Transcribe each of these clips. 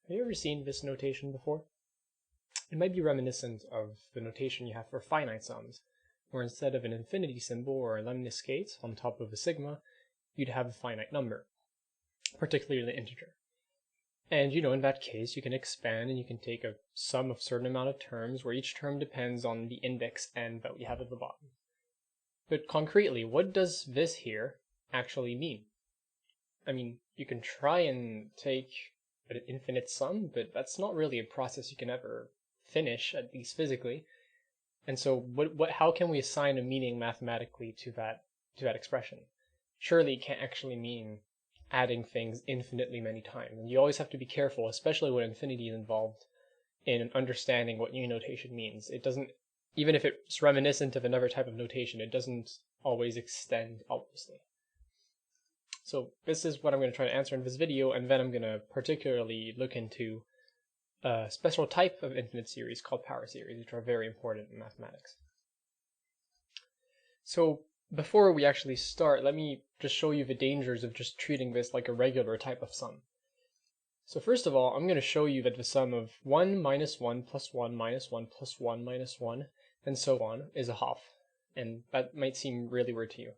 Have you ever seen this notation before? It might be reminiscent of the notation you have for finite sums, where instead of an infinity symbol or a lemniscate on top of a sigma, you'd have a finite number, particularly an integer. And in that case, you can expand and you can take a sum of a certain amount of terms where each term depends on the index n that we have at the bottom. But concretely, what does this here actually mean? I mean, you can try and take an infinite sum, but that's not really a process you can ever finish, at least physically. And so how can we assign a meaning mathematically to that expression? Surely it can't actually mean adding things infinitely many times. And you always have to be careful, especially when infinity is involved, in understanding what new notation means. It doesn't, even if it's reminiscent of another type of notation, it doesn't always extend obviously. So this is what I'm going to try to answer in this video, and then I'm going to particularly look into a special type of infinite series called power series, which are very important in mathematics. So before we actually start, let me just show you the dangers of just treating this like a regular type of sum. So first of all, I'm going to show you that the sum of 1 minus 1 plus 1 minus 1 plus 1 minus 1, and so on, is a half. And that might seem really weird to you.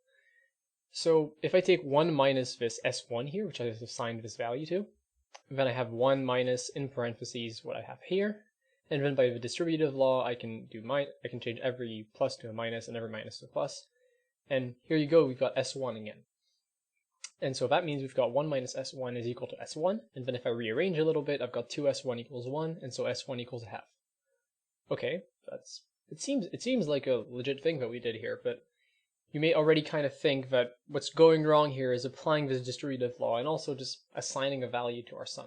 So if I take 1 minus this s1 here, which I have assigned this value to, then I have 1 minus, in parentheses, what I have here, and then by the distributive law, I can change every plus to a minus and every minus to a plus. And here you go, we've got s1 again. And so that means we've got 1 minus s1 is equal to s1, and then if I rearrange a little bit, I've got 2s1 equals 1, and so s1 equals a half. Okay, it seems like a legit thing that we did here, but you may already kind of think that what's going wrong here is applying this distributive law and also just assigning a value to our sum.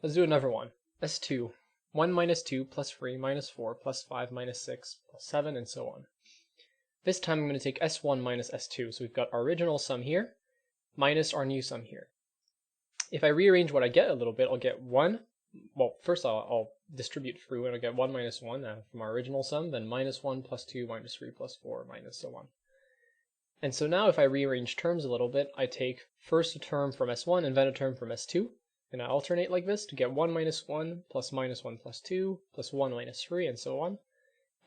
Let's do another one. S2. 1 minus 2 plus 3 minus 4 plus 5 minus 6 plus 7 and so on. This time I'm going to take S1 minus S2. So we've got our original sum here minus our new sum here. If I rearrange what I get a little bit, I'll get 1. Well, first I'll distribute through and I'll get 1 minus 1 from our original sum, then minus 1 plus 2 minus 3 plus 4 minus so on. And so now if I rearrange terms a little bit, I take first a term from S1 and then a term from S2, and I alternate like this to get 1 minus 1 plus minus 1 plus 2 plus 1 minus 3 and so on.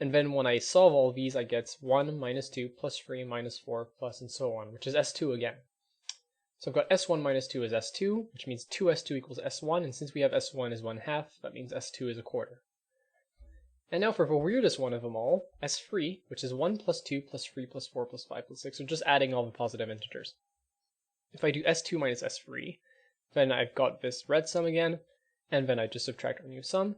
And then when I solve all these, I get 1 minus 2 plus 3 minus 4 plus and so on, which is S2 again. So I've got S1 minus 2 is S2, which means 2S2 equals S1, and since we have S1 is 1/2, that means S2 is a quarter. And now for the weirdest one of them all, S3, which is 1 plus 2 plus 3 plus 4 plus 5 plus 6, so just adding all the positive integers. If I do S2 minus S3, then I've got this red sum again, and then I just subtract our new sum.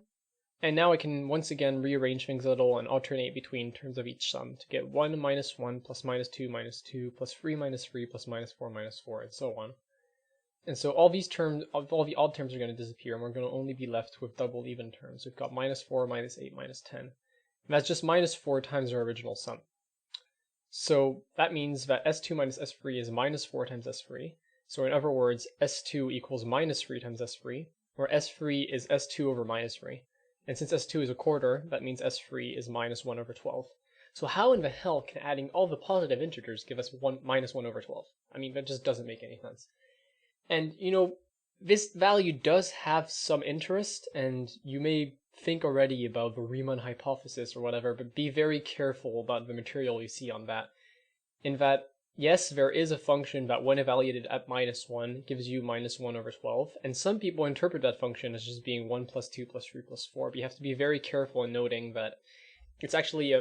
And now I can once again rearrange things a little and alternate between terms of each sum to get 1 minus 1 plus minus 2 plus 3 minus 3 plus minus 4 minus 4 and so on. And so all these terms, all the odd terms are going to disappear, and we're going to only be left with double even terms. We've got minus 4, minus 8, minus 10. And that's just minus 4 times our original sum. So that means that S2 minus S3 is minus 4 times S3. So in other words, S2 equals minus 3 times S3, or S3 is S2 over minus 3. And since S2 is a quarter, that means S3 is minus 1 over 12. So how in the hell can adding all the positive integers give us minus 1 over 12? I mean, that just doesn't make any sense. And, this value does have some interest, and you may think already about the Riemann hypothesis or whatever, but be very careful about the material you see on that. In that, yes, there is a function that when evaluated at minus 1 gives you minus 1 over 12, and some people interpret that function as just being 1 plus 2 plus 3 plus 4, but you have to be very careful in noting that it's actually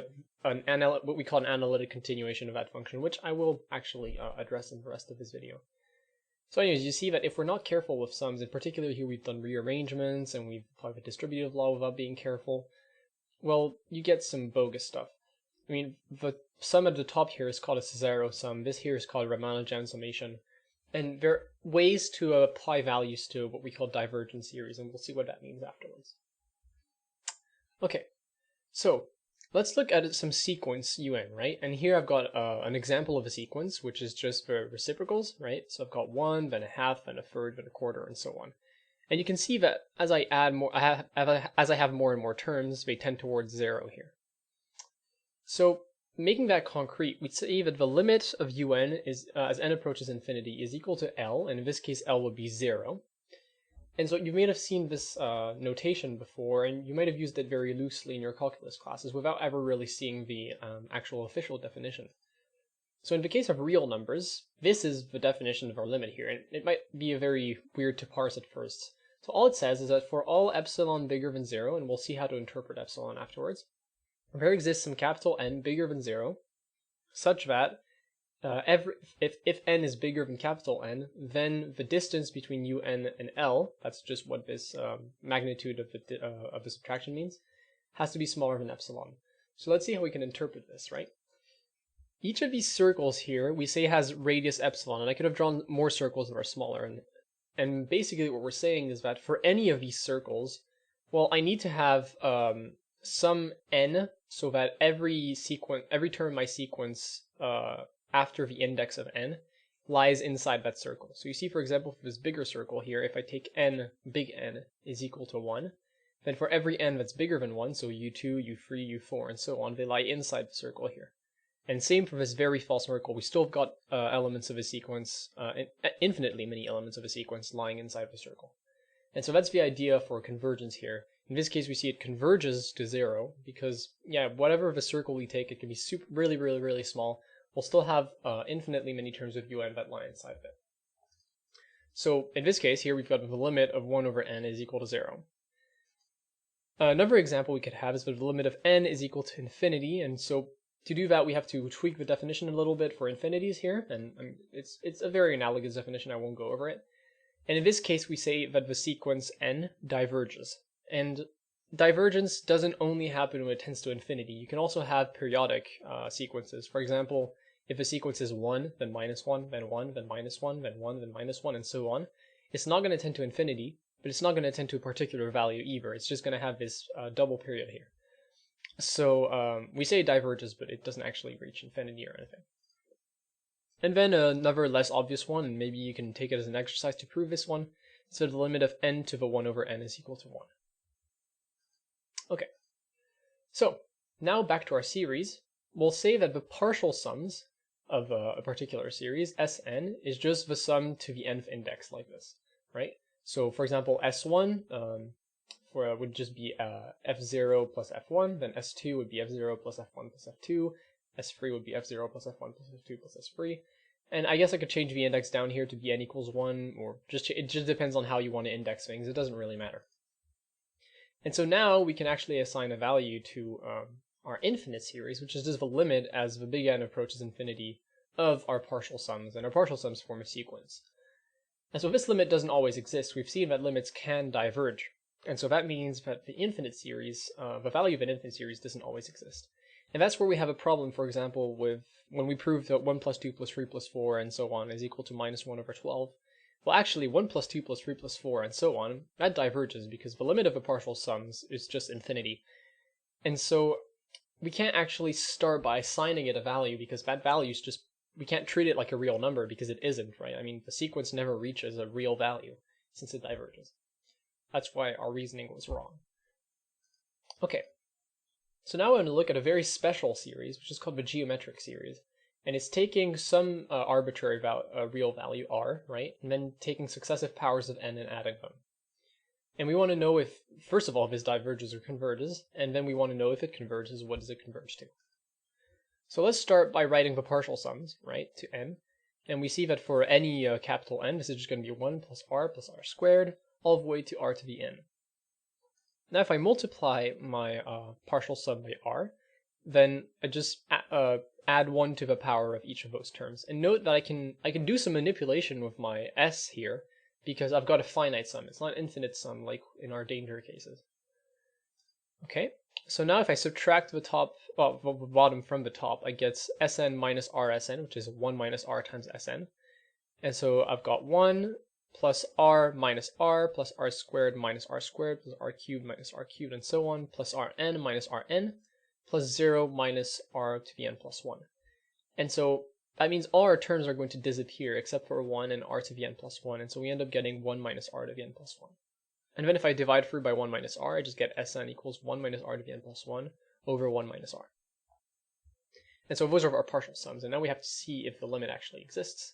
what we call an analytic continuation of that function, which I will actually address in the rest of this video. So anyways, you see that if we're not careful with sums, in particular here we've done rearrangements and we've applied the distributive law without being careful, well, you get some bogus stuff. I mean, the sum at the top here is called a zero sum, this here is called Ramanujan summation, and there are ways to apply values to what we call divergent series, and we'll see what that means afterwards. Okay, so let's look at some sequence un, right? And here I've got an example of a sequence, which is just for reciprocals, right? So I've got 1, then a half, then a third, then a quarter, and so on. And you can see that as I add more, as I have more and more terms, they tend towards 0 here. So making that concrete, we'd say that the limit of un is, as n approaches infinity, is equal to L, and in this case L would be 0. And so you may have seen this notation before, and you might have used it very loosely in your calculus classes without ever really seeing the actual official definition. So in the case of real numbers, this is the definition of our limit here, and it might be very weird to parse at first. So all it says is that for all epsilon bigger than 0, and we'll see how to interpret epsilon afterwards, there exists some capital N bigger than 0, such that if n is bigger than capital N, then the distance between un and L, that's just what this magnitude of the subtraction means, has to be smaller than epsilon. So let's see how we can interpret this, right? Each of these circles here we say has radius epsilon, and I could have drawn more circles that are smaller. And basically what we're saying is that for any of these circles, well, I need to have some n so that every term in my sequence after the index of n lies inside that circle. So you see, for example, for this bigger circle here, if I take n, big N, is equal to 1, then for every n that's bigger than 1, so u2, u3, u4, and so on, they lie inside the circle here. And same for this very small circle, we still have got elements of a sequence, infinitely many elements of a sequence lying inside the circle. And so that's the idea for convergence here. In this case, we see it converges to 0 because, yeah, whatever of a circle we take, it can be really, really, really small. We'll still have infinitely many terms of un that lie inside of it. So in this case here, we've got the limit of 1 over n is equal to 0. Another example we could have is that the limit of n is equal to infinity, and so to do that we have to tweak the definition a little bit for infinities here, and it's a very analogous definition, I won't go over it. And in this case we say that the sequence n diverges. And divergence doesn't only happen when it tends to infinity. You can also have periodic sequences. For example, if a sequence is 1, then minus 1, then 1, then minus 1, then 1, then minus 1, and so on, it's not going to tend to infinity, but it's not going to tend to a particular value either. It's just going to have this double period here. So we say it diverges, but it doesn't actually reach infinity or anything. And then another less obvious one, and maybe you can take it as an exercise to prove this one, so the limit of n to the 1 over n is equal to 1. Okay, so now back to our series. We'll say that the partial sums of a particular series, Sn, is just the sum to the nth index like this, right? So for example, S1 would just be f0 plus f1, then S2 would be f0 plus f1 plus f2, S3 would be f0 plus f1 plus f2 plus s3, and I guess I could change the index down here to be n equals 1, or it just depends on how you want to index things. It doesn't really matter. And so now we can actually assign a value to our infinite series, which is just the limit as the big N approaches infinity of our partial sums, and our partial sums form a sequence. And so this limit doesn't always exist. We've seen that limits can diverge, and so that means that the infinite series, the value of an infinite series doesn't always exist. And that's where we have a problem, for example, with when we prove that 1 plus 2 plus 3 plus 4 and so on is equal to minus 1 over 12. Well, actually, 1 plus 2 plus 3 plus 4 and so on, that diverges because the limit of the partial sums is just infinity. And so we can't actually start by assigning it a value because that value is just, we can't treat it like a real number because it isn't, right? I mean, the sequence never reaches a real value since it diverges. That's why our reasoning was wrong. Okay, so now we're going to look at a very special series, which is called the geometric series. And it's taking some arbitrary real value r, right? And then taking successive powers of n and adding them. And we want to know if, first of all, if this diverges or converges, and then we want to know if it converges, what does it converge to? So let's start by writing the partial sums, right, to n. And we see that for any capital N, this is just going to be 1 plus r squared, all the way to r to the n. Now if I multiply my partial sum by r, then I just add 1 to the power of each of those terms. And note that I can do some manipulation with my s here, because I've got a finite sum. It's not an infinite sum like in our danger cases. Okay, so now if I subtract the bottom from the top, I get Sn minus Rsn, which is 1 minus r times Sn. And so I've got 1 plus r minus r plus r squared minus r squared plus r cubed minus r cubed and so on, plus Rn minus Rn, plus 0 minus r to the n plus 1. And so that means all our terms are going to disappear except for 1 and r to the n plus 1, and so we end up getting 1 minus r to the n plus 1. And then if I divide through by 1 minus r, I just get Sn equals 1 minus r to the n plus 1 over 1 minus r. And so those are our partial sums, and now we have to see if the limit actually exists.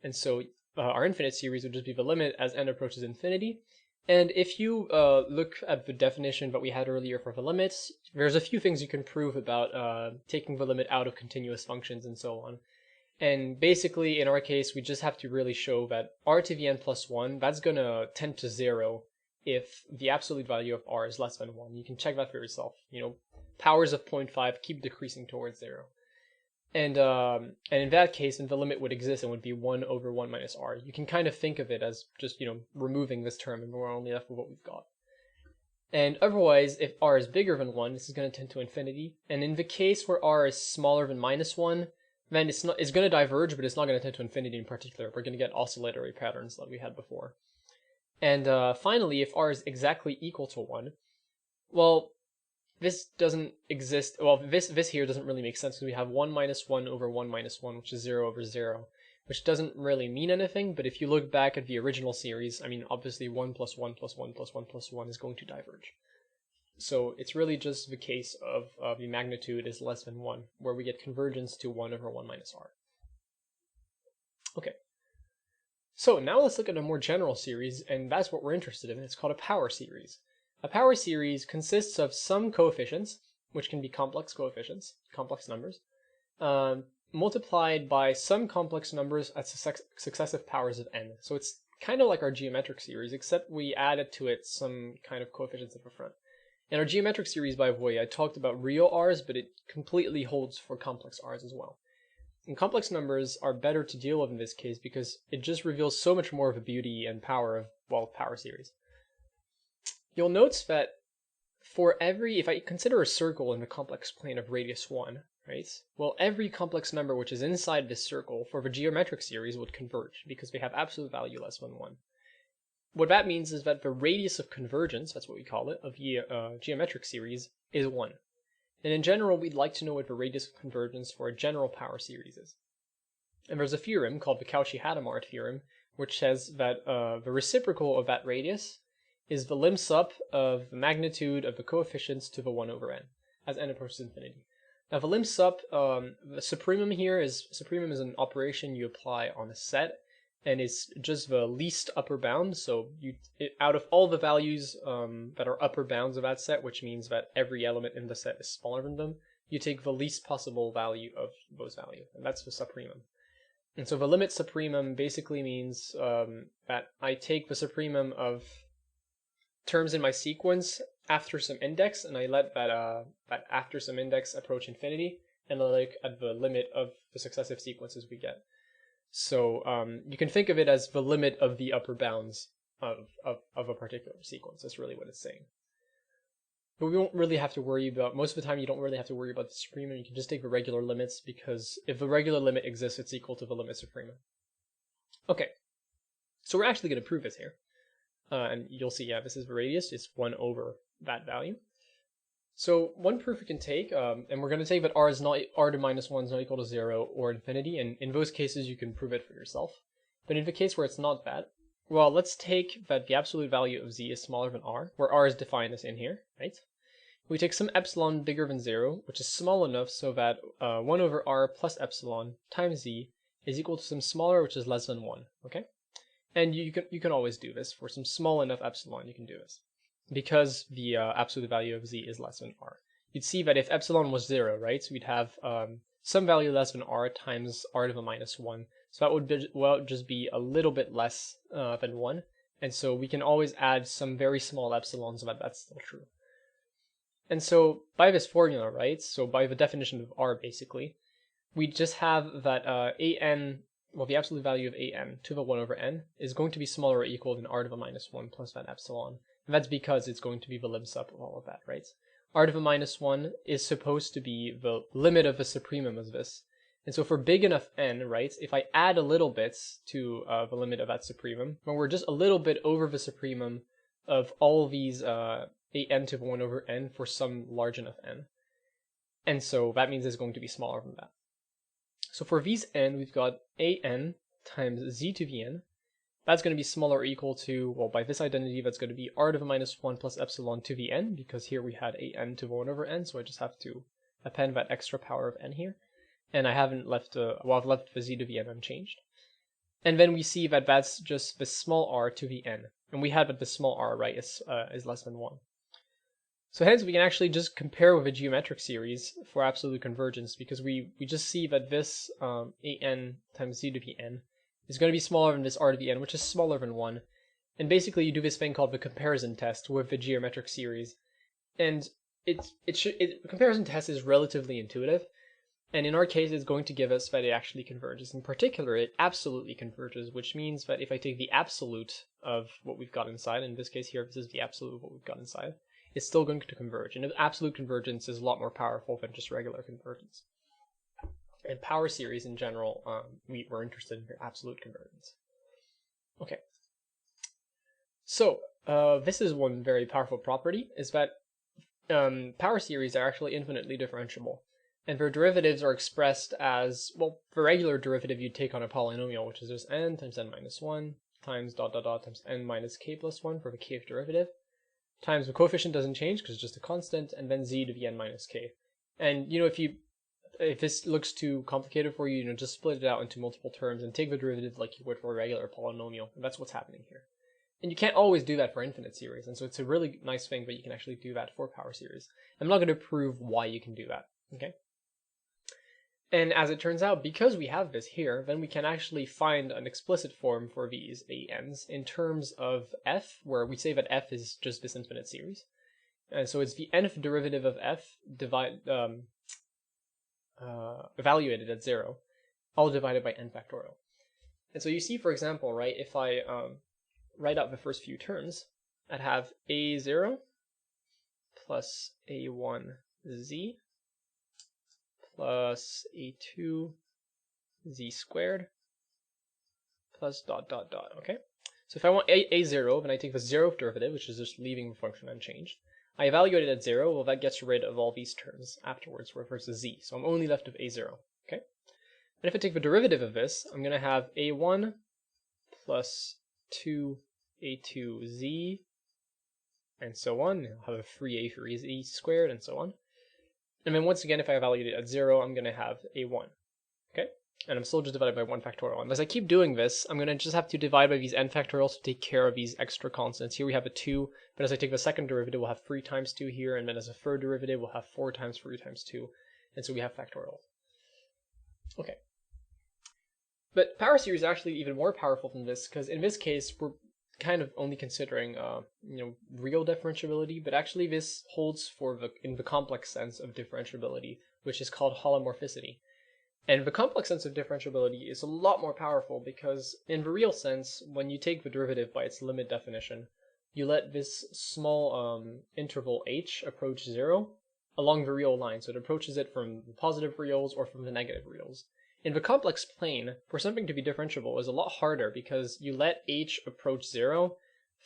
And so our infinite series would just be the limit as n approaches infinity, And if you look at the definition that we had earlier for the limits, there's a few things you can prove about taking the limit out of continuous functions and so on. And basically, in our case, we just have to really show that r to the n plus 1, that's going to tend to 0 if the absolute value of r is less than 1. You can check that for yourself. Powers of 0.5 keep decreasing towards 0. And in that case, then the limit would exist and would be 1 over 1 minus r. You can kind of think of it as just, removing this term, and we're only left with what we've got. And otherwise, if r is bigger than 1, this is going to tend to infinity. And in the case where r is smaller than minus 1, then it's going to diverge, but it's not going to tend to infinity in particular. We're going to get oscillatory patterns like we had before. And finally, if r is exactly equal to 1, well, this doesn't exist. Well, this here doesn't really make sense because we have 1 minus 1 over 1 minus 1, which is 0 over 0, which doesn't really mean anything. But if you look back at the original series, I mean, obviously 1 plus 1 plus 1 plus 1 plus 1 is going to diverge. So it's really just the case of the magnitude is less than 1, where we get convergence to 1 over 1 minus r. Okay. So now let's look at a more general series, and that's what we're interested in. It's called a power series. A power series consists of some coefficients, which can be complex coefficients, complex numbers, multiplied by some complex numbers at successive powers of n. So it's kind of like our geometric series, except we added to it some kind of coefficients at the front. In our geometric series, by the way, I talked about real r's, but it completely holds for complex r's as well. And complex numbers are better to deal with in this case because it just reveals so much more of the beauty and power of, well, power series. You'll notice that if I consider a circle in the complex plane of radius 1, right? Well, every complex number which is inside this circle for the geometric series would converge because they have absolute value less than 1. What that means is that the radius of convergence, that's what we call it, of the geometric series is 1. And in general, we'd like to know what the radius of convergence for a general power series is. And there's a theorem called the Cauchy-Hadamard theorem, which says that the reciprocal of that radius is the lim sup of the magnitude of the coefficients to the 1 over n, as n approaches infinity. Now the lim sup, the supremum here is an operation you apply on a set, and it's just the least upper bound. So out of all the values that are upper bounds of that set, which means that every element in the set is smaller than them, you take the least possible value of those values, and that's the supremum. And so the limit supremum basically means that I take the supremum of terms in my sequence after some index, and I let that after some index approach infinity, and I look at the limit of the successive sequences we get. So you can think of it as the limit of the upper bounds of a particular sequence. That's really what it's saying. But we won't really have to worry about, most of the time you don't really have to worry about the supremum. You can just take the regular limits, because if the regular limit exists, it's equal to the limit supremum. Okay, so we're actually going to prove this here. And you'll see, yeah, this is the radius. It's 1 over that value. So one proof we can take, and we're going to take that r to minus 1 is not equal to 0 or infinity, and in those cases you can prove it for yourself. But in the case where it's not that, well, let's take that the absolute value of z is smaller than r, where r is defined as in here, right? We take some epsilon bigger than 0, which is small enough so that 1 over r plus epsilon times z is equal to some smaller, which is less than 1, okay? And you can always do this. For some small enough epsilon, you can do this, because the absolute value of z is less than r. You'd see that if epsilon was 0, right, so we'd have some value less than r times r to the minus 1. So that would just be a little bit less than 1. And so we can always add some very small epsilon so that that's still true. And so by this formula, right, so by the definition of r basically, we just have that the absolute value of an to the 1 over n is going to be smaller or equal than r to the minus 1 plus that epsilon. And that's because it's going to be the lim sup of all of that, right? R to the minus 1 is supposed to be the limit of the supremum of this. And so for big enough n, right, if I add a little bit to the limit of that supremum, when we're just a little bit over the supremum of all these an to the 1 over n for some large enough n. And so that means it's going to be smaller than that. So for these n, we've got an times z to the n. That's going to be smaller or equal to, well, by this identity, that's going to be r to the minus 1 plus epsilon to the n, because here we had an to the 1 over n, so I just have to append that extra power of n here. And I haven't left, I've left the z to the n unchanged. And then we see that that's just the small r to the n. And we had that the small r, right, is less than 1. So hence we can actually just compare with a geometric series for absolute convergence, because we just see that this an times z to the n is going to be smaller than this r to the n, which is smaller than 1. And basically you do this thing called the comparison test with the geometric series. And the comparison test is relatively intuitive. And in our case, it's going to give us that it actually converges. In particular, it absolutely converges, which means that if I take the absolute of what we've got inside, in this case here, this is the absolute of what we've got inside, it's still going to converge. And absolute convergence is a lot more powerful than just regular convergence. And power series in general, we're interested in absolute convergence. Okay. So, this is one very powerful property, is that power series are actually infinitely differentiable. And their derivatives are expressed as, well, the regular derivative you'd take on a polynomial, which is just n times n minus 1 times dot dot dot times n minus k plus 1 for the kth derivative, times the coefficient doesn't change because it's just a constant, and then z to the n minus k. And, if this looks too complicated for you, just split it out into multiple terms and take the derivative like you would for a regular polynomial, and that's what's happening here. And you can't always do that for infinite series, and so it's a really nice thing that you can actually do that for power series. I'm not going to prove why you can do that, okay? And as it turns out, because we have this here, then we can actually find an explicit form for these ANs in terms of f, where we say that f is just this infinite series. And so it's the nth derivative of f evaluated at 0, all divided by n factorial. And so you see, for example, right, if I write out the first few terms, I'd have a0 plus a1z plus a2 z squared plus dot dot dot, okay? So if I want a0, then I take the 0th derivative, which is just leaving the function unchanged. I evaluate it at 0, well, that gets rid of all these terms afterwards, refers to z, so I'm only left with a0, okay? And if I take the derivative of this, I'm going to have a1 plus 2a2z, and so on. I'll have a 3a3z squared, and so on. And then once again, if I evaluate it at 0, I'm going to have a1, okay? And I'm still just divided by 1 factorial. And as I keep doing this, I'm going to just have to divide by these n factorials to take care of these extra constants. Here we have a 2, but as I take the second derivative, we'll have 3 times 2 here, and then as a third derivative, we'll have 4 times 3 times 2, and so we have factorials. Okay. But power series are actually even more powerful than this, because in this case, we're kind of only considering real differentiability, but actually this holds for in the complex sense of differentiability, which is called holomorphicity. And the complex sense of differentiability is a lot more powerful because in the real sense, when you take the derivative by its limit definition, you let this small interval h approach 0 along the real line, so it approaches it from the positive reals or from the negative reals. In the complex plane, for something to be differentiable is a lot harder because you let h approach 0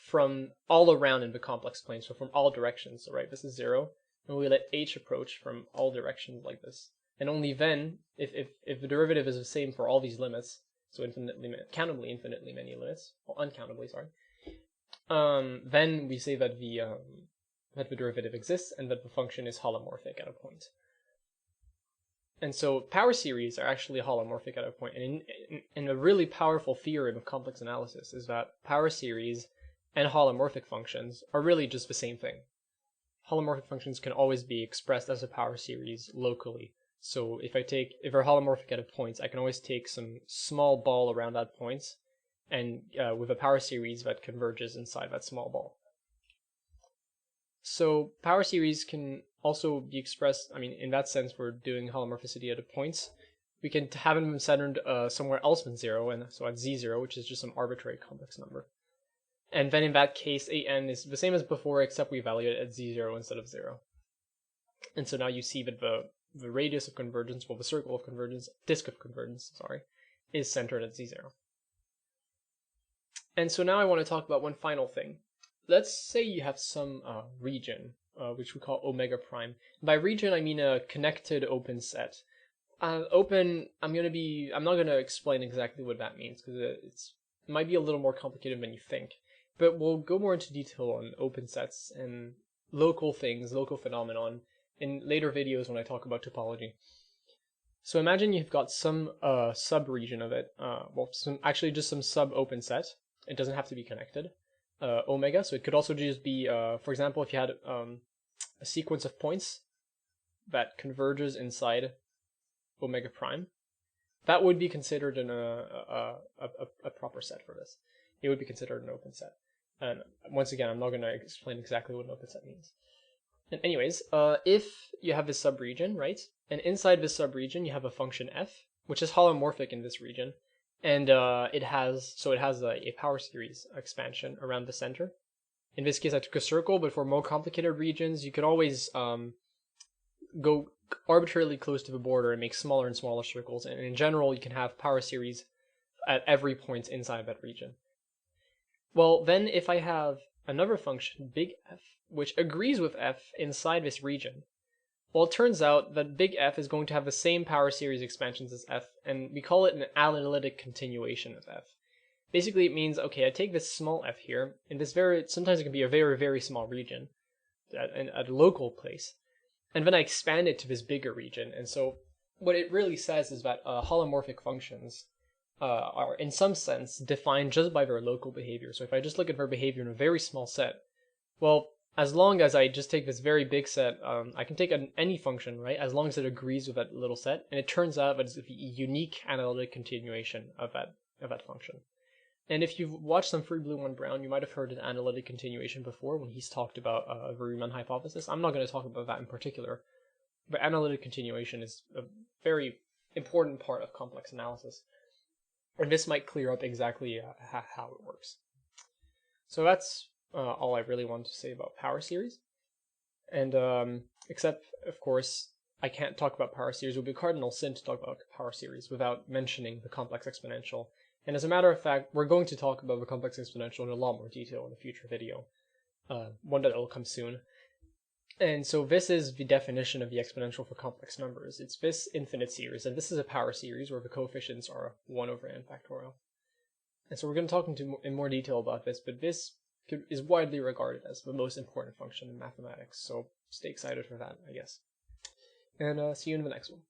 from all around in the complex plane, so from all directions. So right, this is 0, and we let h approach from all directions like this. And only then, if the derivative is the same for all these limits, so countably infinitely many limits, or uncountably, sorry, then we say that the derivative exists and that the function is holomorphic at a point. And so power series are actually holomorphic at a point. And a really powerful theorem of complex analysis is that power series and holomorphic functions are really just the same thing. Holomorphic functions can always be expressed as a power series locally. So if they're holomorphic at a point, I can always take some small ball around that point, and with a power series that converges inside that small ball. So power series can also be expressed, in that sense, we're doing holomorphicity at a point. We can have them centered somewhere else than 0, and so at z0, which is just some arbitrary complex number. And then in that case, an is the same as before, except we evaluate it at z0 instead of 0. And so now you see that the radius of convergence, well, the circle of convergence, disk of convergence, sorry, is centered at z0. And so now I want to talk about one final thing. Let's say you have some region, which we call omega prime. By region, I mean a connected open set. Open, I'm not going to explain exactly what that means, because it might be a little more complicated than you think. But we'll go more into detail on open sets and local things, local phenomenon, in later videos when I talk about topology. So imagine you've got some sub-region of it, just some sub-open set. It doesn't have to be connected. omega. So it could also just be, for example, if you had a sequence of points that converges inside omega prime, that would be considered a proper set for this. It would be considered an open set. And once again, I'm not going to explain exactly what an open set means. And anyways, if you have this subregion, right, and inside this subregion you have a function f, which is holomorphic in this region, and it has a power series expansion around the center. In this case, I took a circle, but for more complicated regions, you could always go arbitrarily close to the border and make smaller and smaller circles. And in general, you can have power series at every point inside that region. Well, then if I have another function, big F, which agrees with F inside this region, well, it turns out that big F is going to have the same power series expansions as F, and we call it an analytic continuation of F. Basically, it means, okay, I take this small f here, and sometimes it can be a very, very small region at a local place, and then I expand it to this bigger region. And so what it really says is that holomorphic functions are, in some sense, defined just by their local behavior. So if I just look at their behavior in a very small set, well, as long as I just take this very big set, I can take any function, right, as long as it agrees with that little set, and it turns out that it's a unique analytic continuation of that function. And if you've watched some Free Blue 1 Brown, you might have heard an analytic continuation before when he's talked about the Riemann hypothesis. I'm not going to talk about that in particular, but analytic continuation is a very important part of complex analysis. And this might clear up exactly how it works. So that's all I really wanted to say about power series. And except, of course, I can't talk about power series. It would be a cardinal sin to talk about power series without mentioning the complex exponential. And as a matter of fact, we're going to talk about the complex exponential in a lot more detail in a future video, one that will come soon. And so this is the definition of the exponential for complex numbers. It's this infinite series, and this is a power series where the coefficients are 1 over n factorial. And so we're going to talk in more detail about this, but this is widely regarded as the most important function in mathematics, so stay excited for that, I guess. And see you in the next one.